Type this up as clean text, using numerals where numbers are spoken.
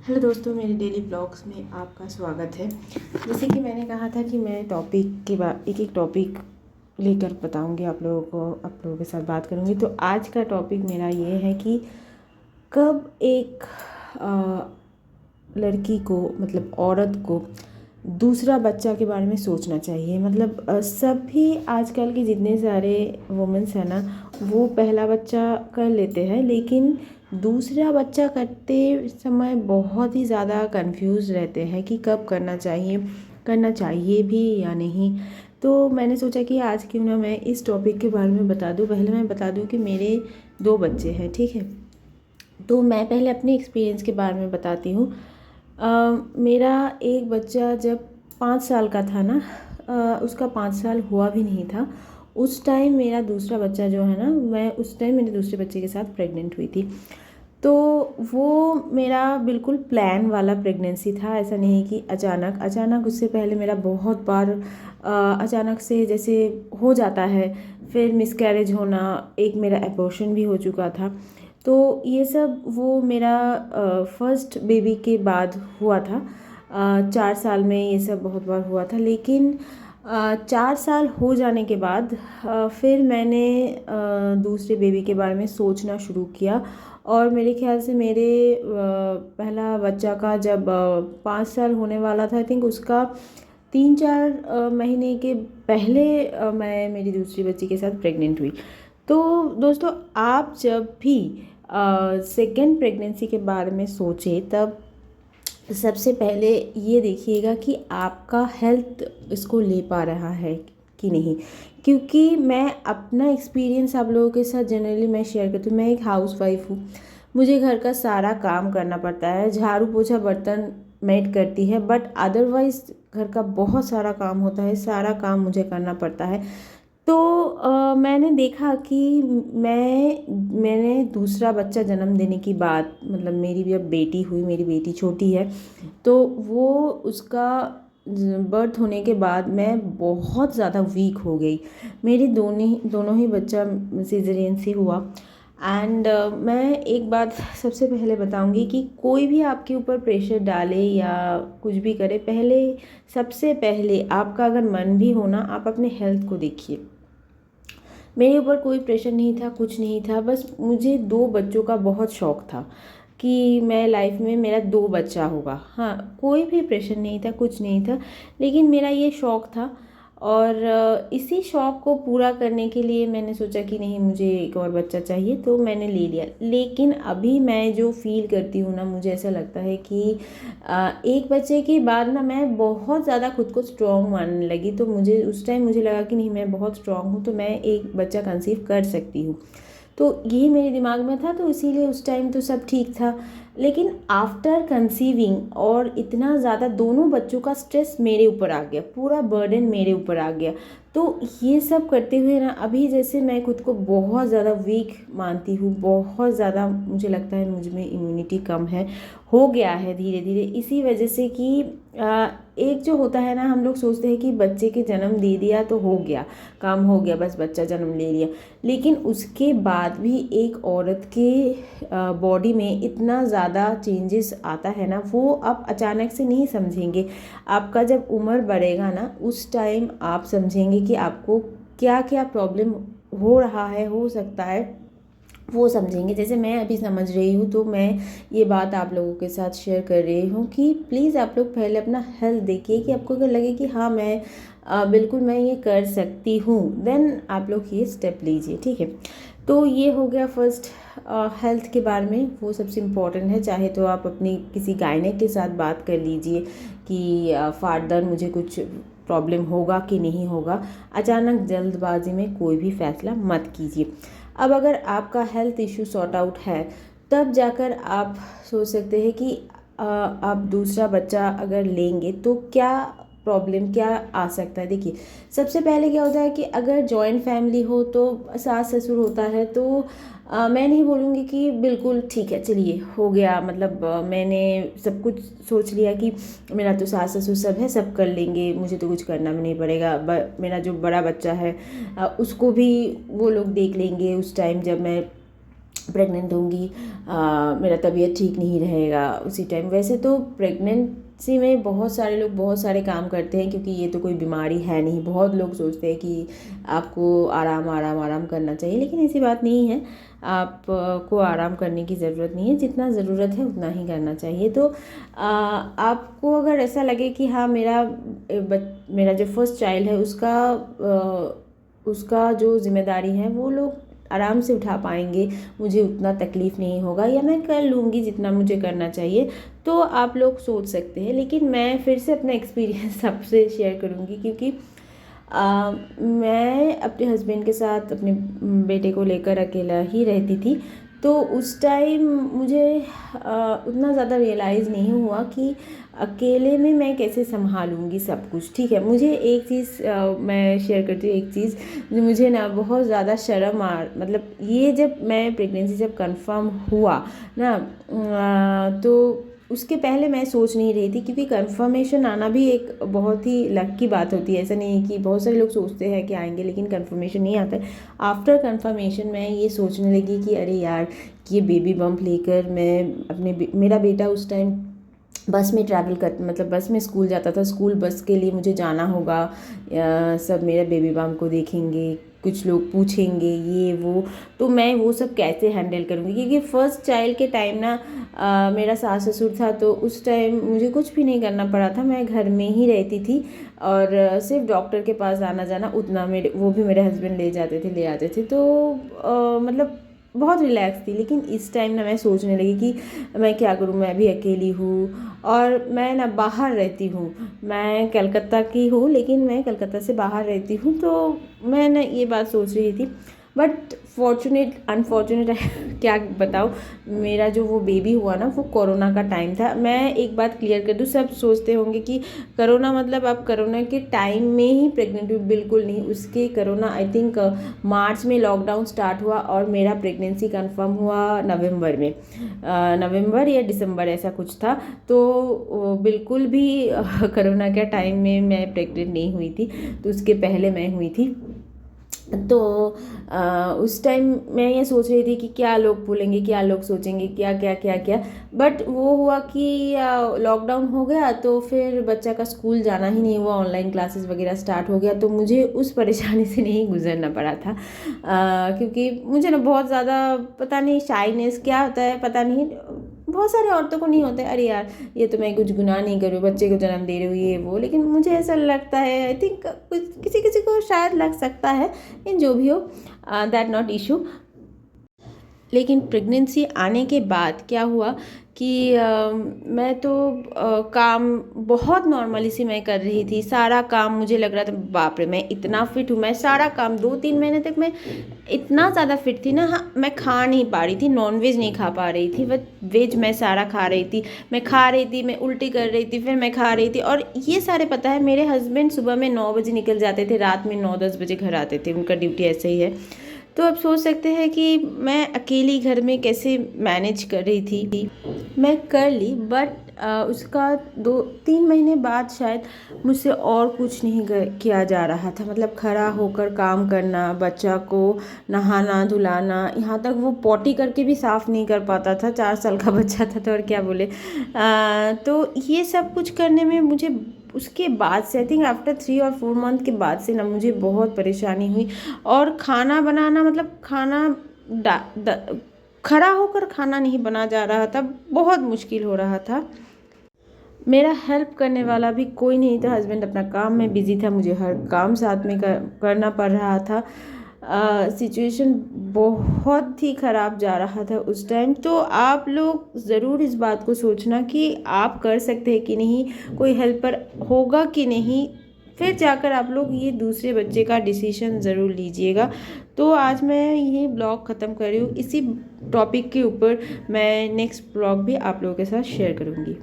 Hello दोस्तों, मेरे daily blogs में आपका स्वागत है। जैसे कि मैंने कहा था कि मैं टॉपिक के बाद एक एक टॉपिक लेकर बताऊंगी आप लोगों के साथ बात करूंगी। तो आज का टॉपिक मेरा ये है कि कब एक लड़की को मतलब औरत को दूसरा बच्चा के बारे में सोचना चाहिए। मतलब सभी आजकल के जितने सारे वुमेंस हैं ना, वो पहला बच्चा कर लेते हैं, लेकिन दूसरा बच्चा करते समय बहुत ही ज़्यादा कंफ्यूज रहते हैं कि कब करना चाहिए भी या नहीं। तो मैंने सोचा कि आज क्यों ना मैं इस टॉपिक के बारे में बता दूं। पहले मैं बता दूं कि मेरे 2 बच्चे हैं, ठीक है। तो मैं पहले अपने एक्सपीरियंस के बारे में बताती हूँ। मेरा एक बच्चा जब 5 साल का था ना, उसका 5 साल हुआ भी नहीं था उस टाइम। मेरा दूसरा बच्चा जो है ना, मैं उस टाइम मेरे दूसरे बच्चे के साथ प्रेग्नेंट हुई थी। तो वो मेरा बिल्कुल प्लान वाला प्रेगनेंसी था। ऐसा नहीं कि अचानक अचानक उससे पहले मेरा बहुत बार अचानक से जैसे हो जाता है, फिर मिसकैरेज होना, एक मेरा एबॉर्शन भी हो चुका था। तो ये सब वो मेरा फर्स्ट बेबी के बाद हुआ था। 4 साल में ये सब बहुत बार हुआ था। लेकिन 4 साल हो जाने के बाद फिर मैंने दूसरे बेबी के बारे में सोचना शुरू किया। और मेरे ख्याल से मेरे पहला बच्चा का जब 5 साल होने वाला था, आई थिंक उसका 3-4 महीने के पहले मैं मेरी दूसरी बच्ची के साथ प्रेग्नेंट हुई। तो दोस्तों, आप जब भी सेकेंड प्रेगनेंसी के बारे में सोचें, तब सबसे पहले ये देखिएगा कि आपका हेल्थ इसको ले पा रहा है कि नहीं। क्योंकि मैं अपना एक्सपीरियंस आप लोगों के साथ जनरली मैं शेयर करती हूँ। मैं एक हाउसवाइफ हूँ, मुझे घर का सारा काम करना पड़ता है। झाड़ू पोछा बर्तन मेड करती है, बट अदरवाइज़ घर का बहुत सारा काम होता है, सारा काम मुझे करना पड़ता है। तो मैंने देखा कि मैंने दूसरा बच्चा जन्म देने की बात, मतलब मेरी भी अब बेटी हुई, मेरी बेटी छोटी है। तो वो उसका बर्थ होने के बाद मैं बहुत ज़्यादा वीक हो गई। मेरी दोनों ही बच्चा सिजेरियन से हुआ। एंड मैं एक बात सबसे पहले बताऊंगी कि कोई भी आपके ऊपर प्रेशर डाले या कुछ भी करे, सबसे पहले आपका अगर मन भी हो ना, आप अपने हेल्थ को देखिए। मेरे ऊपर कोई प्रेशर नहीं था, कुछ नहीं था। बस मुझे 2 बच्चों का बहुत शौक़ था कि मैं लाइफ में मेरा 2 बच्चा होगा। हाँ, कोई भी प्रेशर नहीं था, कुछ नहीं था, लेकिन मेरा ये शौक़ था। और इसी शौक़ को पूरा करने के लिए मैंने सोचा कि नहीं, मुझे एक और बच्चा चाहिए, तो मैंने ले लिया। लेकिन अभी मैं जो फील करती हूँ ना, मुझे ऐसा लगता है कि एक बच्चे के बाद ना मैं बहुत ज़्यादा खुद को स्ट्रॉन्ग मानने लगी। तो मुझे उस टाइम मुझे लगा कि नहीं, मैं बहुत स्ट्रॉन्ग हूँ, तो मैं एक बच्चा कंसीव कर सकती हूँ। तो यही मेरे दिमाग में था, तो इसीलिए उस टाइम तो सब ठीक था। लेकिन आफ्टर कंसीविंग और इतना ज़्यादा दोनों बच्चों का स्ट्रेस मेरे ऊपर आ गया, पूरा बर्डन मेरे ऊपर आ गया। तो ये सब करते हुए ना, अभी जैसे मैं खुद को बहुत ज़्यादा वीक मानती हूँ, बहुत ज़्यादा मुझे लगता है मुझ में इम्यूनिटी कम हो गया है धीरे धीरे। इसी वजह से कि एक जो होता है ना, हम लोग सोचते हैं कि बच्चे के जन्म दे दिया तो हो गया, काम हो गया, बस बच्चा जन्म ले लिया। लेकिन उसके बाद भी एक औरत के बॉडी में इतना ज़्यादा चेंजेस आता है ना, वो आप अचानक से नहीं समझेंगे। आपका जब उम्र बढ़ेगा ना, उस टाइम आप समझेंगे कि आपको क्या क्या प्रॉब्लम हो रहा है, हो सकता है, वो समझेंगे। जैसे मैं अभी समझ रही हूँ, तो मैं ये बात आप लोगों के साथ शेयर कर रही हूँ कि प्लीज़ आप लोग पहले अपना हेल्थ देखिए कि आपको अगर लगे कि हाँ, मैं बिल्कुल मैं ये कर सकती हूँ, देन आप लोग ये स्टेप लीजिए, ठीक है। तो ये हो गया फर्स्ट हेल्थ के बारे में, वो सबसे इम्पॉर्टेंट है। चाहे तो आप अपनी किसी गायनेक के साथ बात कर लीजिए कि फर्दर मुझे कुछ प्रॉब्लम होगा कि नहीं होगा। अचानक जल्दबाजी में कोई भी फैसला मत कीजिए। अब अगर आपका हेल्थ इशू सॉर्ट आउट है, तब जाकर आप सोच सकते हैं कि आप दूसरा बच्चा अगर लेंगे तो क्या प्रॉब्लम क्या आ सकता है। देखिए, सबसे पहले क्या होता है कि अगर जॉइंट फैमिली हो तो सास ससुर होता है, तो मैं नहीं बोलूँगी कि बिल्कुल ठीक है, चलिए हो गया, मतलब मैंने सब कुछ सोच लिया कि मेरा तो सास ससुर सब है, सब कर लेंगे, मुझे तो कुछ करना भी नहीं पड़ेगा। मेरा जो बड़ा बच्चा है उसको भी वो लोग देख लेंगे उस टाइम जब मैं प्रेग्नेंट होंगी, मेरा तबीयत ठीक नहीं रहेगा उसी टाइम। वैसे तो प्रेगनेंसी में बहुत सारे लोग बहुत सारे काम करते हैं, क्योंकि ये तो कोई बीमारी है नहीं। बहुत लोग सोचते हैं कि आपको आराम आराम आराम करना चाहिए, लेकिन ऐसी बात नहीं है। आपको आराम करने की ज़रूरत नहीं है, जितना ज़रूरत है उतना ही करना चाहिए। तो आपको अगर ऐसा लगे कि हाँ मेरा जो फर्स्ट चाइल्ड है उसका जो जिम्मेदारी है वो लोग आराम से उठा पाएंगे, मुझे उतना तकलीफ़ नहीं होगा, या मैं कर लूँगी जितना मुझे करना चाहिए, तो आप लोग सोच सकते हैं। लेकिन मैं फिर से अपना एक्सपीरियंस सबसे शेयर करूँगी, क्योंकि मैं अपने हस्बैंड के साथ अपने बेटे को लेकर अकेला ही रहती थी। तो उस टाइम मुझे उतना ज़्यादा रियलाइज़ नहीं हुआ कि अकेले में मैं कैसे संभालूंगी सब कुछ। ठीक है, मुझे एक चीज़ मैं शेयर करती हूँ, एक चीज़ जो मुझे ना बहुत ज़्यादा शर्म मतलब ये जब मैं प्रेगनेंसी जब कंफर्म हुआ ना, तो उसके पहले मैं सोच नहीं रही थी, क्योंकि कंफर्मेशन आना भी एक बहुत ही लक की बात होती है। ऐसा नहीं है कि बहुत सारे लोग सोचते हैं कि आएंगे लेकिन कंफर्मेशन नहीं आता है। आफ्टर कंफर्मेशन मैं ये सोचने लगी कि अरे यार, कि ये बेबी बम्प लेकर मैं मेरा बेटा उस टाइम बस में ट्रैवल कर मतलब बस में स्कूल जाता था, स्कूल बस के लिए मुझे जाना होगा, सब मेरे बेबी बम्प को देखेंगे, कुछ लोग पूछेंगे ये वो, तो मैं वो सब कैसे हैंडल करूँगी। क्योंकि फर्स्ट चाइल्ड के टाइम ना मेरा सास ससुर था, तो उस टाइम मुझे कुछ भी नहीं करना पड़ा था, मैं घर में ही रहती थी और सिर्फ डॉक्टर के पास आना जाना उतना वो भी मेरे हस्बैंड ले जाते थे ले आते थे। तो मतलब बहुत रिलैक्स थी। लेकिन इस टाइम ना मैं सोचने लगी कि मैं क्या करूँ, मैं भी अकेली हूँ और मैं ना बाहर रहती हूँ, मैं कलकत्ता की हूँ लेकिन मैं कलकत्ता से बाहर रहती हूँ। तो मैं ना ये बात सोच रही थी, बट अनफॉर्चुनेट क्या बताऊँ, मेरा जो वो बेबी हुआ ना वो कोरोना का टाइम था। मैं एक बात क्लियर कर दूँ, सब सोचते होंगे कि कोरोना मतलब आप कोरोना के टाइम में ही प्रेग्नेंट हुई, बिल्कुल नहीं। उसके कोरोना आई थिंक मार्च में लॉकडाउन स्टार्ट हुआ और मेरा प्रेगनेंसी कंफर्म हुआ नवंबर में, नवंबर या दिसंबर ऐसा कुछ था। तो बिल्कुल भी कोरोना के टाइम में मैं प्रेग्नेंट नहीं हुई थी, तो उसके पहले मैं हुई थी। तो उस टाइम मैं ये सोच रही थी कि क्या लोग बोलेंगे, क्या लोग सोचेंगे, क्या क्या क्या क्या। बट वो हुआ कि लॉकडाउन हो गया, तो फिर बच्चा का स्कूल जाना ही नहीं हुआ, ऑनलाइन क्लासेस वगैरह स्टार्ट हो गया, तो मुझे उस परेशानी से नहीं गुजरना पड़ा था। क्योंकि मुझे ना बहुत ज़्यादा पता नहीं शाइनेस क्या होता है, पता नहीं, बहुत सारे औरतों को नहीं होते, अरे यार ये तो मैं कुछ गुनाह नहीं करूँ, बच्चे को जन्म दे रही हूँ ये वो, लेकिन मुझे ऐसा लगता है, आई थिंक किसी किसी को शायद लग सकता है, इन जो भी हो दैट नॉट इशू। लेकिन प्रेगनेंसी आने के बाद क्या हुआ कि मैं तो काम बहुत नॉर्मली से मैं कर रही थी, सारा काम मुझे लग रहा था बाप रे मैं इतना फिट हूँ, मैं सारा काम 2-3 महीने तक मैं इतना ज़्यादा फिट थी ना। हाँ, मैं खा नहीं पा रही थी, नॉन वेज नहीं खा पा रही थी, बट वेज मैं सारा खा रही थी, मैं खा रही थी, मैं उल्टी कर रही थी, फिर मैं खा रही थी। और ये सारे पता है, मेरे हस्बैंड सुबह में 9 बजे निकल जाते थे, रात में 9-10 बजे घर आते थे, उनका ड्यूटी ऐसे ही है। तो आप सोच सकते हैं कि मैं अकेली घर में कैसे मैनेज कर रही थी। मैं कर ली, बट उसका 2-3 महीने बाद शायद मुझसे और कुछ नहीं किया जा रहा था। मतलब खड़ा होकर काम करना, बच्चा को नहाना धुलाना, यहाँ तक वो पॉटी करके भी साफ़ नहीं कर पाता था, 4 साल का बच्चा था तो और क्या बोले। तो ये सब कुछ करने में मुझे उसके बाद से आई थिंक आफ्टर 3 और 4 मंथ के बाद से ना मुझे बहुत परेशानी हुई। और खाना बनाना मतलब खड़ा होकर खाना नहीं बना जा रहा था, बहुत मुश्किल हो रहा था। मेरा हेल्प करने वाला भी कोई नहीं था, हस्बैंड अपना काम में बिजी था, मुझे हर काम साथ में करना पड़ रहा था। सिचुएशन बहुत ही ख़राब जा रहा था उस टाइम। तो आप लोग ज़रूर इस बात को सोचना कि आप कर सकते हैं कि नहीं, कोई हेल्पर होगा कि नहीं, फिर जाकर आप लोग ये दूसरे बच्चे का डिसीजन ज़रूर लीजिएगा। तो आज मैं यही ब्लॉग ख़त्म कर रही हूँ, इसी टॉपिक के ऊपर मैं नेक्स्ट ब्लॉग भी आप लोगों के साथ शेयर करूँगी।